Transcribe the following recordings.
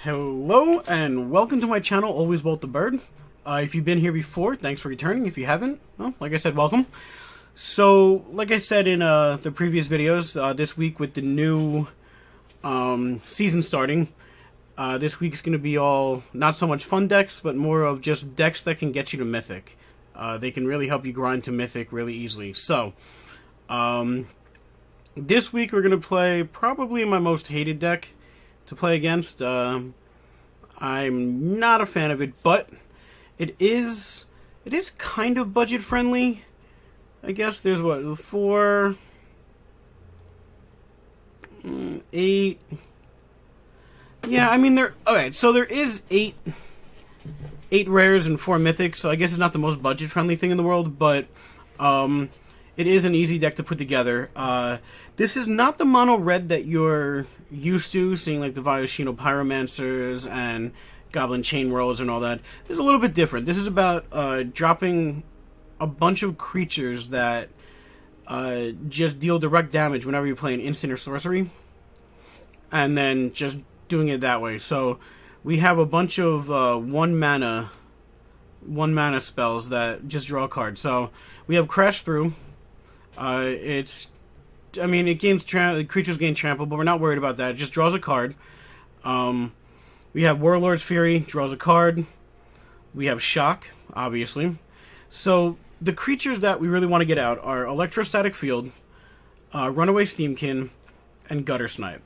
Hello and welcome to my channel, Always Bolt the Bird. If you've been here before, thanks for returning. If you haven't, well, like I said, welcome. So, like I said in the previous videos, this week with the new season starting, this week's going to be all not so much fun decks, but more of just decks that can get you to Mythic. They can really help you grind to Mythic really easily. So, this week we're going to play probably my most hated deck to play against. I'm not a fan of it, but it is kind of budget friendly. I guess there's what, 4, 8. Yeah, I mean okay, so there is 8 rares and 4 mythics, so I guess it's not the most budget friendly thing in the world, but it is an easy deck to put together. This is not the mono red that you're used to, seeing like the Vioshino Pyromancers and Goblin Chain Whirls and all that. It's a little bit different. This is about dropping a bunch of creatures that just deal direct damage whenever you play an instant or sorcery, and then just doing it that way. So we have a bunch of 1 mana spells that just draw a card. So we have Crash Through. It gains creatures gain trample, but we're not worried about that. It just draws a card. We have Warlord's Fury, draws a card. We have Shock, obviously. So the creatures that we really want to get out are Electrostatic Field, Runaway Steam-Kin, and Guttersnipe.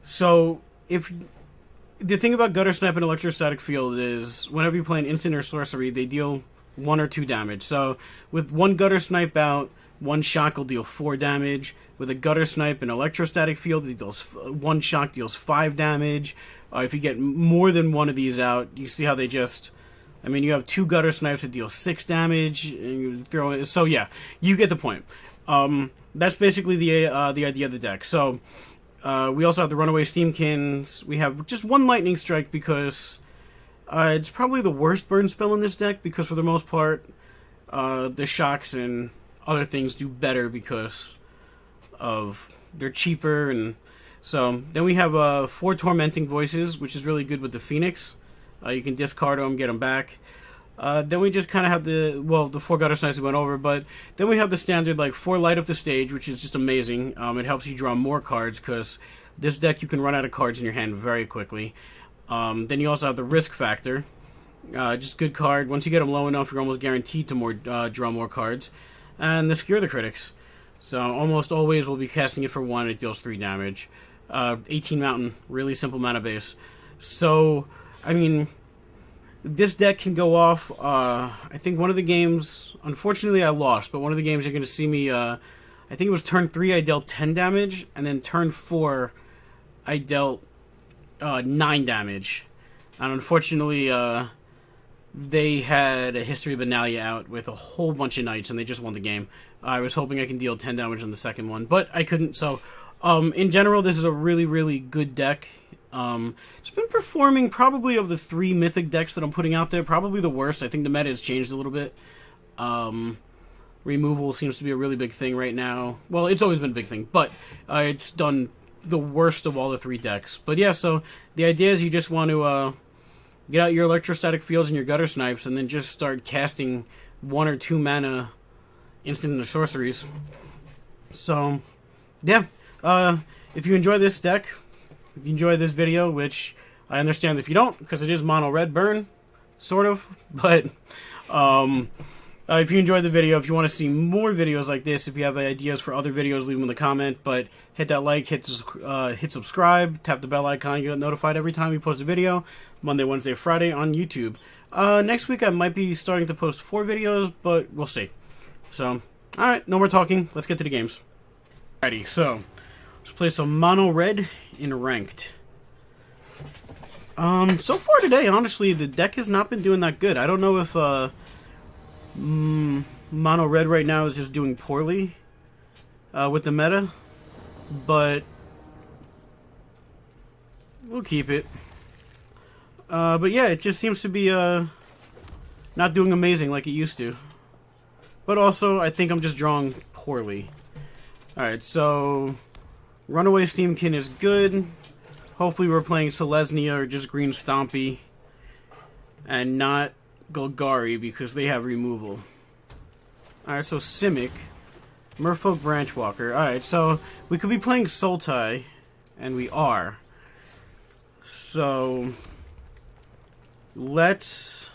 So the thing about Guttersnipe and Electrostatic Field is whenever you play an instant or sorcery, they deal 1 or 2 damage. So with 1 Guttersnipe out, 1 Shock will deal 4 damage. With a Guttersnipe and Electrostatic Field, it deals 1 Shock deals 5 damage. If you get more than 1 of these out, you see how they just... you have 2 Guttersnipes that deal 6 damage, and you throw it... So yeah, you get the point. That's basically the idea of the deck. So we also have the Runaway Steam-Kins. We have just 1 Lightning Strike because it's probably the worst burn spell in this deck, because for the most part, the Shocks and other things do better because of they're cheaper. And so then we have 4 Tormenting Voices, which is really good with the Phoenix. You can discard them, get them back. Then we just kind of have the 4 Guttersnipes we went over, but then we have the standard 4 Light Up the Stage, which is just amazing. It helps you draw more cards, because this deck you can run out of cards in your hand very quickly. Then you also have the Risk Factor, just good card. Once you get them low enough, you're almost guaranteed to draw more cards. And the Skewer the Critics. So almost always we'll be casting it for 1, it deals 3 damage. 18 Mountain, really simple mana base. So, this deck can go off. I think one of the games, unfortunately I lost, but one of the games you're going to see me, I think it was turn 3 I dealt 10 damage, and then turn 4 I dealt 9 damage. And unfortunately, they had a History of Benalia out with a whole bunch of knights, and they just won the game. I was hoping I can deal 10 damage on the second one, but I couldn't. So, in general, this is a really, really good deck. It's been performing probably of the 3 mythic decks that I'm putting out there, probably the worst. I think the meta has changed a little bit. Removal seems to be a really big thing right now. Well, it's always been a big thing, but it's done the worst of all the 3 decks. But yeah, so the idea is you just want to get out your Electrostatic Fields and your Guttersnipes, and then just start casting 1 or 2 mana instant or sorceries. So, yeah. If you enjoy this deck, if you enjoy this video, which I understand if you don't, because it is mono red burn, sort of, but if you enjoyed the video, if you want to see more videos like this, if you have ideas for other videos, leave them in the comment. But hit that like, hit subscribe, tap the bell icon, you get notified every time we post a video, Monday, Wednesday, Friday on YouTube. Next week I might be starting to post 4 videos, but we'll see. So, alright, no more talking, let's get to the games. Alrighty, so let's play some mono red in ranked. So far today, honestly, the deck has not been doing that good. I don't know if mono red right now is just doing poorly with the meta, but we'll keep it. But yeah, it just seems to be not doing amazing like it used to. But also, I think I'm just drawing poorly. Alright, so Runaway Steam-Kin is good. Hopefully we're playing Selesnya or just Green Stompy. And not Golgari because they have removal. Alright, so Simic. Merfolk Branchwalker. Alright, so we could be playing Sultai. And we are. So let's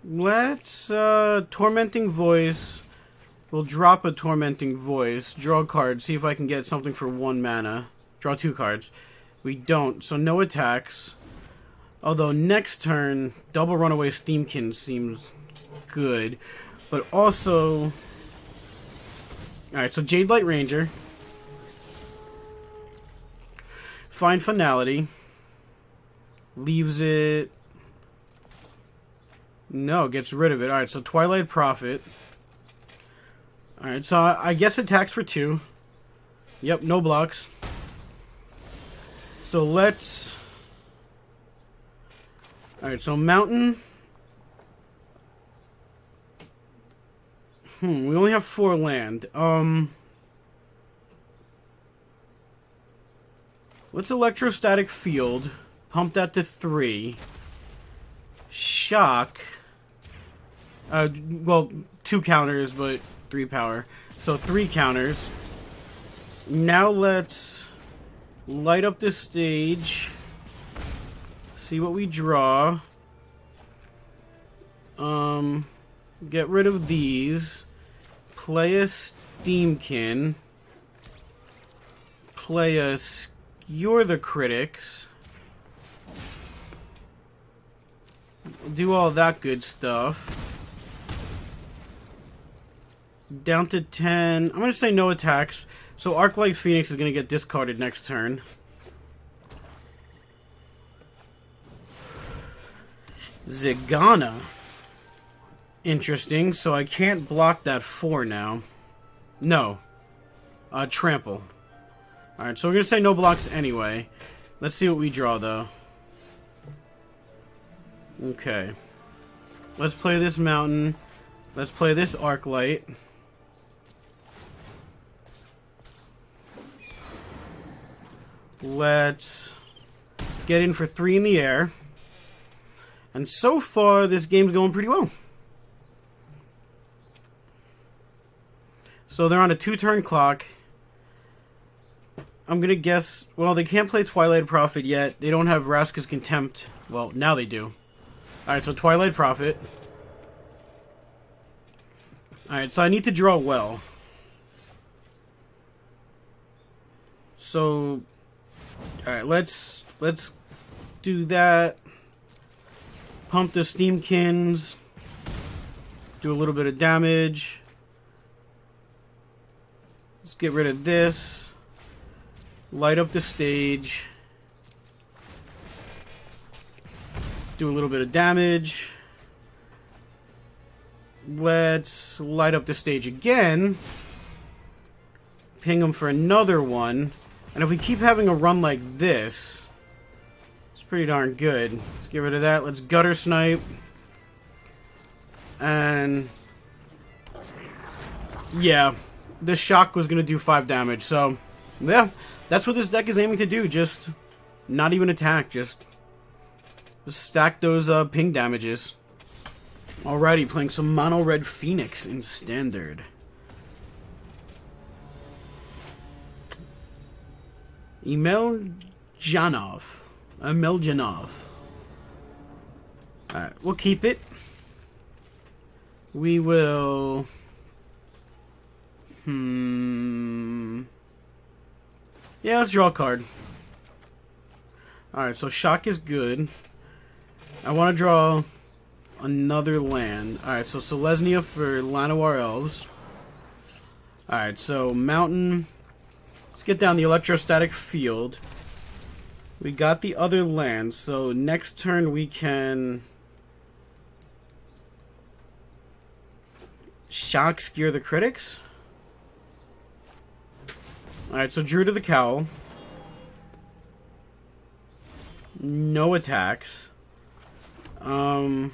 let's Tormenting Voice. We'll drop a Tormenting Voice, draw a card, see if I can get something for 1 mana. Draw 2 cards. We don't, so no attacks. Although next turn, double Runaway Steam-Kin seems good. But also... Alright, so Jade Light Ranger. Find Finality. Leaves it... No, gets rid of it. Alright, so Twilight Prophet. Alright, so I guess attacks for 2. Yep, no blocks. So let's... Alright, so Mountain. We only have 4 land. Let's Electrostatic Field. Pump that to 3. Shock. Well, 2 counters, but 3 power. So 3 counters. Now let's light up this stage. See what we draw. Get rid of these. Play a Steam-Kin. Play a Skewer the Critics. Do all that good stuff. Down to 10. I'm going to say no attacks. So Arclight Phoenix is going to get discarded next turn. Zigana. Interesting. So I can't block that 4 now. No. Trample. Alright, so we're going to say no blocks anyway. Let's see what we draw, though. Okay. Let's play this Mountain. Let's play this Arclight. Let's get in for 3 in the air. And so far, this game's going pretty well. So they're on a 2-turn clock. I'm going to guess... Well, they can't play Twilight Prophet yet. They don't have Vraska's Contempt. Well, now they do. Alright, so Twilight Prophet. Alright, so I need to draw well. So... Alright, let's do that. Pump the Steam-Kins. Do a little bit of damage. Let's get rid of this. Light up the stage. Do a little bit of damage. Let's light up the stage again. Ping them for another one. And if we keep having a run like this, it's pretty darn good. Let's get rid of that. Let's Guttersnipe. And... yeah. This shock was going to do 5 damage. So, yeah. That's what this deck is aiming to do. Just not even attack. Just stack those ping damages. Alrighty, playing some Mono Red Phoenix in Standard. Emeljanov. Alright, we'll keep it. We will... yeah, let's draw a card. Alright, so Shock is good. I want to draw another land. Alright, so Selesnya for Llanowar Elves. Alright, so Mountain. Let's get down the Electrostatic Field. We got the other land, so next turn we can... Shock, Skewer the Critics. Alright, so Drew to the Cowl. No attacks. Alright.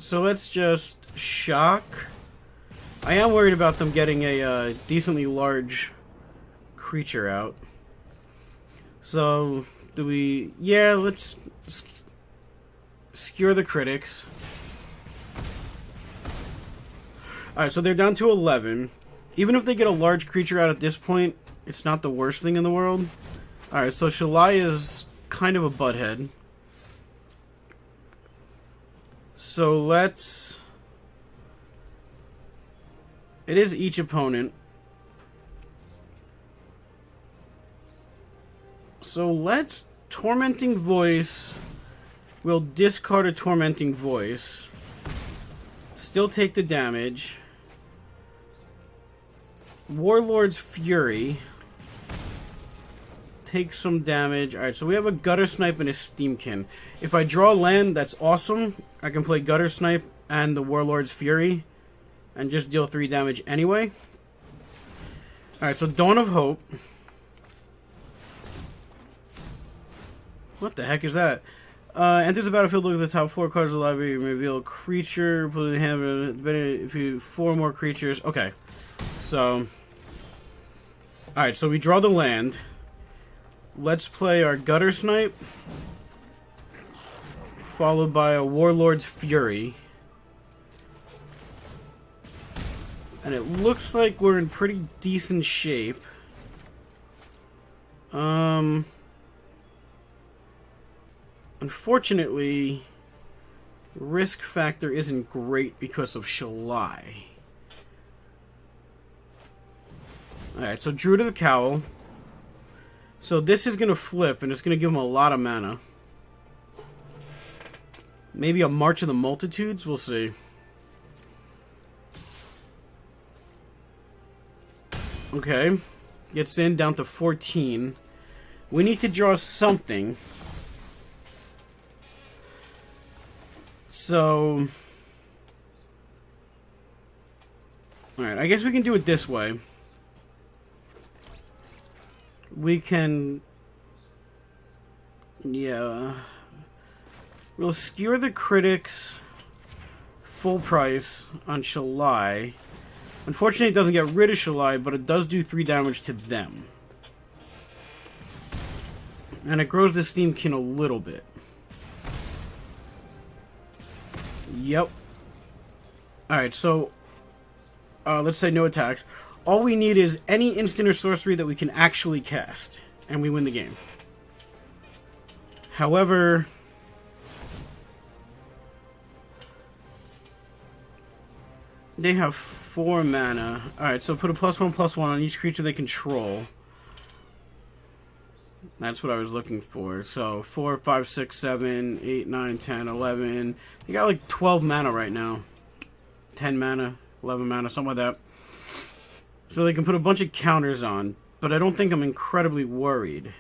So let's just shock. I am worried about them getting a decently large creature out. So, do we... Yeah, let's Skewer the Critics. Alright, so they're down to 11. Even if they get a large creature out at this point, it's not the worst thing in the world. Alright, so Shalai is kind of a butthead. So let's... It is each opponent. So let's... Tormenting Voice. We'll discard a Tormenting Voice. Still take the damage. Warlord's Fury. Take some damage. Alright, so we have a Guttersnipe and a Steam-Kin. If I draw land, that's awesome. I can play Guttersnipe and the Warlord's Fury and just deal 3 damage anyway. Alright, so Dawn of Hope. What the heck is that? Enters the battlefield, look at the top 4 cards of the library, reveal a creature, put it in the hand, if you 4 more creatures. Okay. So, alright, so we draw the land. Let's play our Guttersnipe, followed by a Warlord's Fury. And it looks like we're in pretty decent shape. Unfortunately, risk factor isn't great because of Shalai. Alright, so Druid of the Cowl. So this is going to flip, and it's going to give him a lot of mana. Maybe a March of the Multitudes? We'll see. Okay. Gets in, down to 14. We need to draw something. So... Alright, I guess we can do it this way. We can... Yeah... We'll Skewer the Critics full price on Shalai. Unfortunately, it doesn't get rid of Shalai, but it does do 3 damage to them. And it grows the Steam-Kin a little bit. Yep. Alright, so... let's say no attacks. All we need is any instant or sorcery that we can actually cast. And we win the game. However... They have 4 mana. Alright, so put a +1/+1 on each creature they control. That's what I was looking for. So 4, 5, 6, 7, 8, 9, 10, 11. They got like 12 mana right now. 10 mana, 11 mana, something like that. So they can put a bunch of counters on. But I don't think I'm incredibly worried.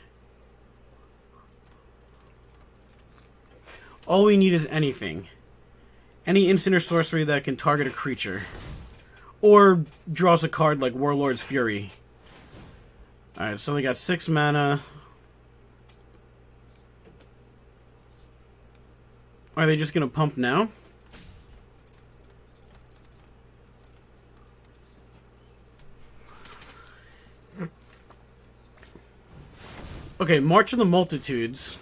All we need is anything. Any instant or sorcery that can target a creature. Or draws a card like Warlord's Fury. Alright, so they got 6 mana. Are they just going to pump now? Okay, March of the Multitudes.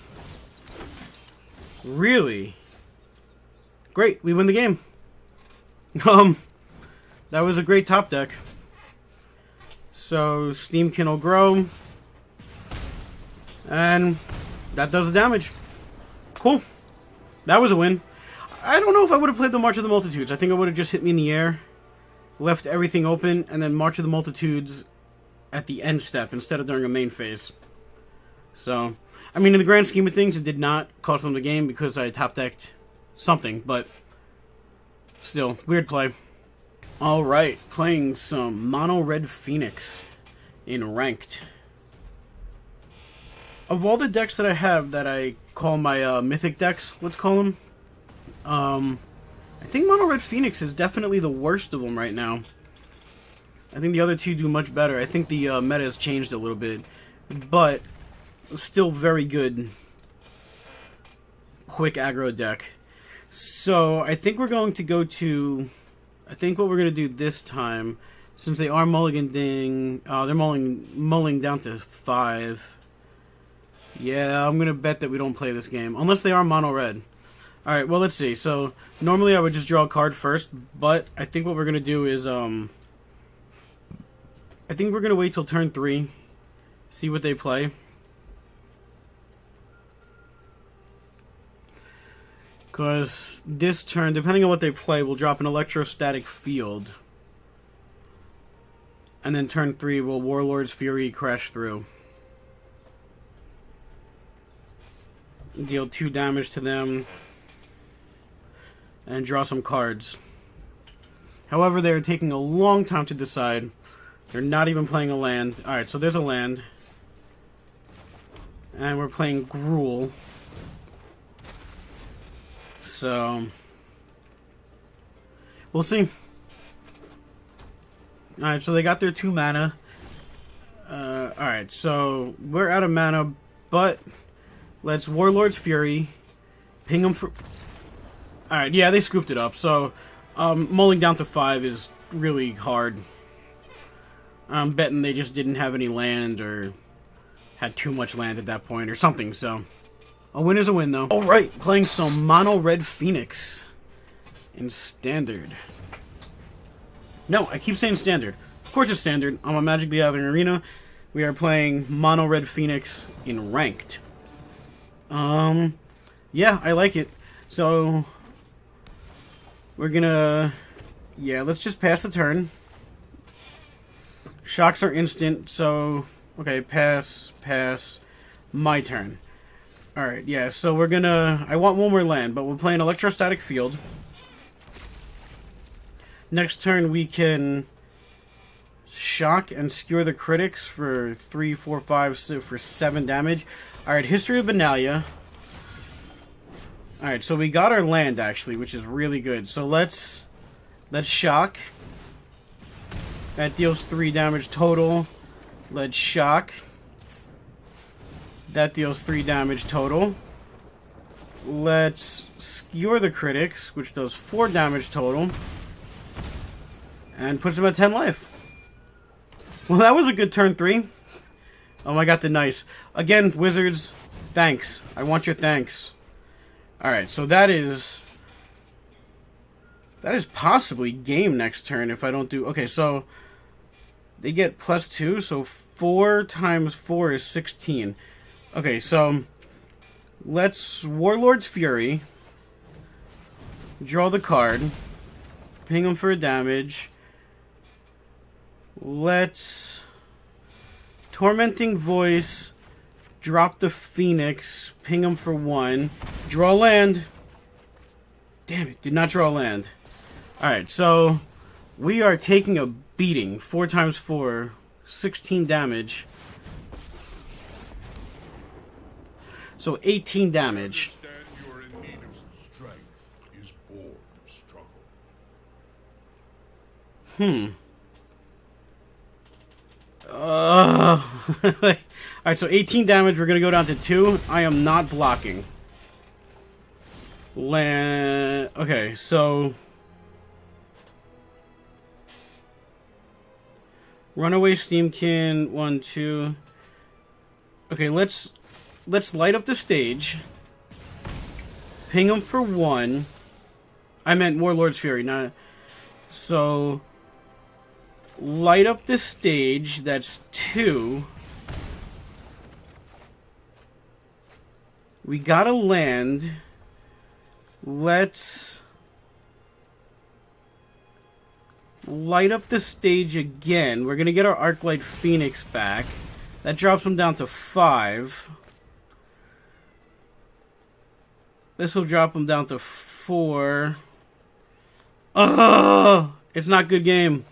Really? Great, we win the game. That was a great top deck. So, Steam-Kin will grow. And that does the damage. Cool. That was a win. I don't know if I would have played the March of the Multitudes. I think I would have just hit me in the air, left everything open, and then March of the Multitudes at the end step instead of during a main phase. So, I mean, in the grand scheme of things, it did not cost them the game because I top-decked something, but still, weird play. Alright, playing some Mono Red Phoenix in Ranked. Of all the decks that I have that I call my Mythic decks, let's call them, I think Mono Red Phoenix is definitely the worst of them right now. I think the other two do much better. I think the meta has changed a little bit, but still very good quick aggro deck. So I think we're going to go to... I think what we're going to do this time, since they are mulliganing... they're mulling down to 5. Yeah, I'm going to bet that we don't play this game. Unless they are mono-red. Alright, well, let's see. So, normally I would just draw a card first, but I think what we're going to do is... I think we're going to wait till turn 3. See what they play. Because this turn, depending on what they play, we'll drop an Electrostatic Field. And then turn 3, will Warlord's Fury crash through. Deal 2 damage to them. And draw some cards. However, they're taking a long time to decide. They're not even playing a land. Alright, so there's a land. And we're playing Gruul. So, we'll see. Alright, so they got their 2 mana. Alright, so we're out of mana, but let's Warlord's Fury. Ping them for... Alright, yeah, they scooped it up. So, mulling down to 5 is really hard. I'm betting they just didn't have any land or had too much land at that point or something, so... A win is a win, though. Alright, playing some Mono Red Phoenix in Standard. No, I keep saying Standard. Of course it's Standard. I'm on Magic the Gathering Arena. We are playing Mono Red Phoenix in Ranked. Yeah, I like it. So, we're gonna... Yeah, let's just pass the turn. Shocks are instant, so... Okay, pass, pass. My turn. Alright, yeah, so we're gonna... I want one more land, but we're playing Electrostatic Field. Next turn we can... Shock and Skewer the Critics for 3, 4, 5, 6, for 7 damage. Alright, History of Benalia. Alright, so we got our land, actually, which is really good. So let's Shock. That deals 3 damage total. Let's Shock. That deals 3 damage total. Let's Skewer the Critics, which does 4 damage total. And puts him at 10 life. Well, that was a good turn 3. Oh my god, the nice. Again, Wizards, thanks. I want your thanks. Alright, so that is possibly game next turn if I don't do... Okay, so they get +2, so 4 times 4 is 16. Okay, so let's Warlord's Fury, draw the card, ping him for a damage. Let's Tormenting Voice, drop the Phoenix, ping him for 1, draw land. Damn it, did not draw land. Alright, so we are taking a beating. 4 times 4, 16 damage. So 18 damage. You're in need of strength is born of struggle. Alright, so 18 damage. We're going to go down to 2. I am not blocking. Okay, so... Runaway Steam-Kin, 1, 2... Okay, let's light up the stage. Ping him for 1. I meant Warlord's Fury, not... So... Light up the stage, that's 2. We got a land. Let's... light up the stage again. We're gonna get our Arclight Phoenix back. That drops him down to 5. This will drop him down to 4. Ugh! It's not good game.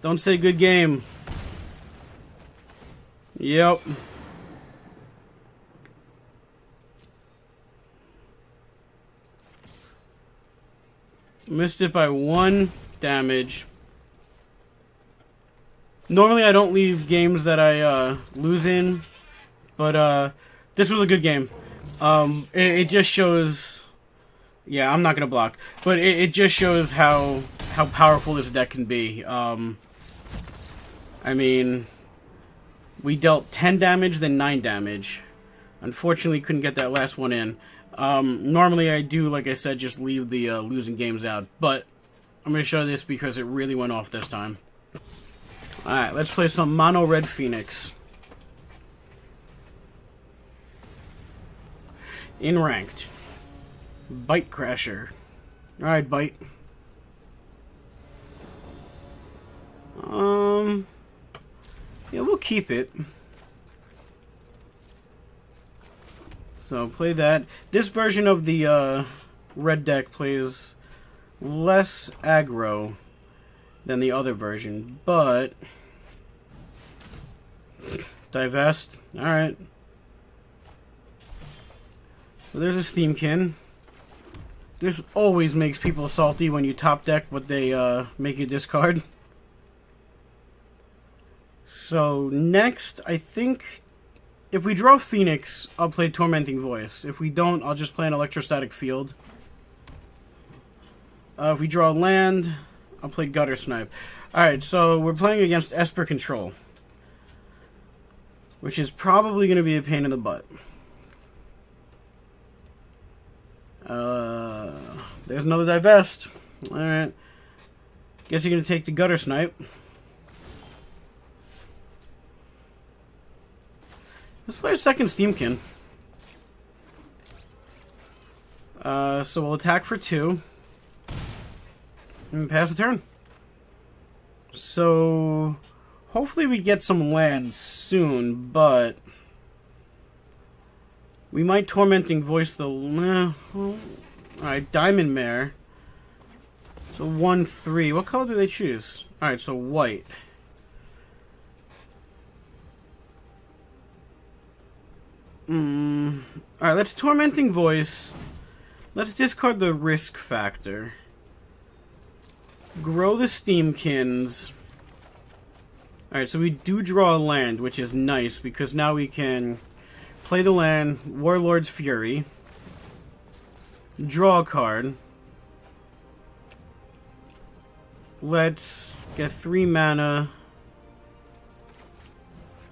Don't say good game. Yep. Missed it by 1 damage. Normally I don't leave games that I lose in, but this was a good game. It just shows Yeah, I'm not gonna block, but it just shows how powerful this deck can be. I mean, we dealt 10 damage, then 9 damage. Unfortunately, couldn't get that last one in. Normally I do, like I said, just leave the losing games out, but I'm gonna show this because it really went off this time. Alright, let's play some Mono Red Phoenix. In ranked. Bite Crasher. Alright, Bite. Yeah, we'll keep it. So, play that. This version of the red deck plays less aggro than the other version, but... Divest. Alright. So there's a Steam-Kin. This always makes people salty when you top deck what they make you discard. So next, I think if we draw Phoenix, I'll play Tormenting Voice. If we don't, I'll just play an Electrostatic Field. If we draw land, I'll play Guttersnipe. Alright, so we're playing against Esper Control, which is probably going to be a pain in the butt. There's another Divest. Alright. Guess you're going to take the Guttersnipe. Let's play a second Steam-Kin. So we'll attack for 2. And pass the turn. So, hopefully we get some land soon, but... we might Tormenting Voice the... Alright, Diamond Mare. So 1-3. What color do they choose? Alright, so white. Alright, let's Tormenting Voice. Let's discard the risk factor. Grow the Steam-Kins. Alright, so we do draw a land, which is nice, because now we can play the land, Warlord's Fury, draw a card. Let's get 3 mana.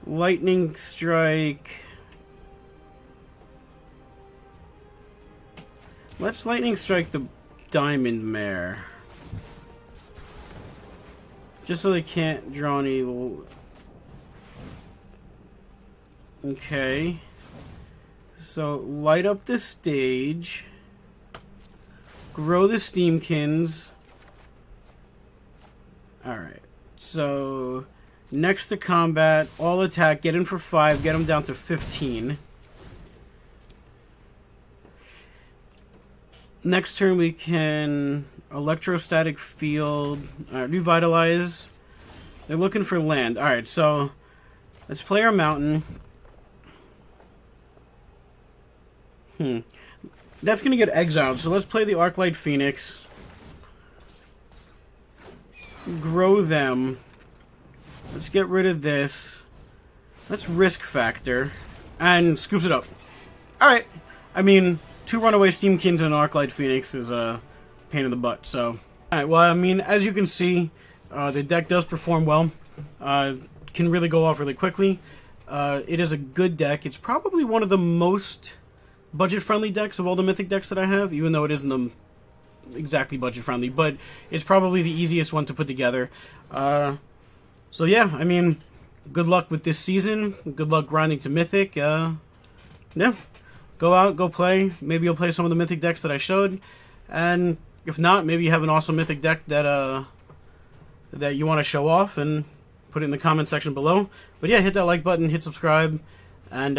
Lightning Strike. Let's Lightning Strike the Diamond Mare. Just so they can't draw any... Okay. So, light up the stage. Grow the Steam-Kins. Alright. So, next to combat, all attack, get in for 5, get them down to 15. Next turn we can Electrostatic Field, Revitalize. They're looking for land. Alright, so let's play our mountain. That's going to get exiled, so let's play the Arclight Phoenix. Grow them. Let's get rid of this. Let's risk factor. And scoops it up. Alright. I mean, 2 Runaway Steam-Kins and an Arclight Phoenix is a pain in the butt, so... Alright, well, I mean, as you can see, the deck does perform well. Can really go off really quickly. It is a good deck. It's probably one of the most budget-friendly decks of all the Mythic decks that I have, even though it isn't exactly budget-friendly, but it's probably the easiest one to put together. So yeah, I mean, good luck with this season. Good luck grinding to Mythic. Yeah. Go out, go play. Maybe you'll play some of the Mythic decks that I showed. And if not, maybe you have an awesome Mythic deck that that you want to show off, and put it in the comment section below. But yeah, hit that like button, hit subscribe, and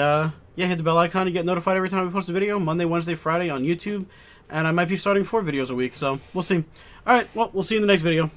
yeah, hit the bell icon to get notified every time we post a video, Monday, Wednesday, Friday on YouTube. And I might be starting 4 videos a week, so we'll see. Alright, well, we'll see you in the next video.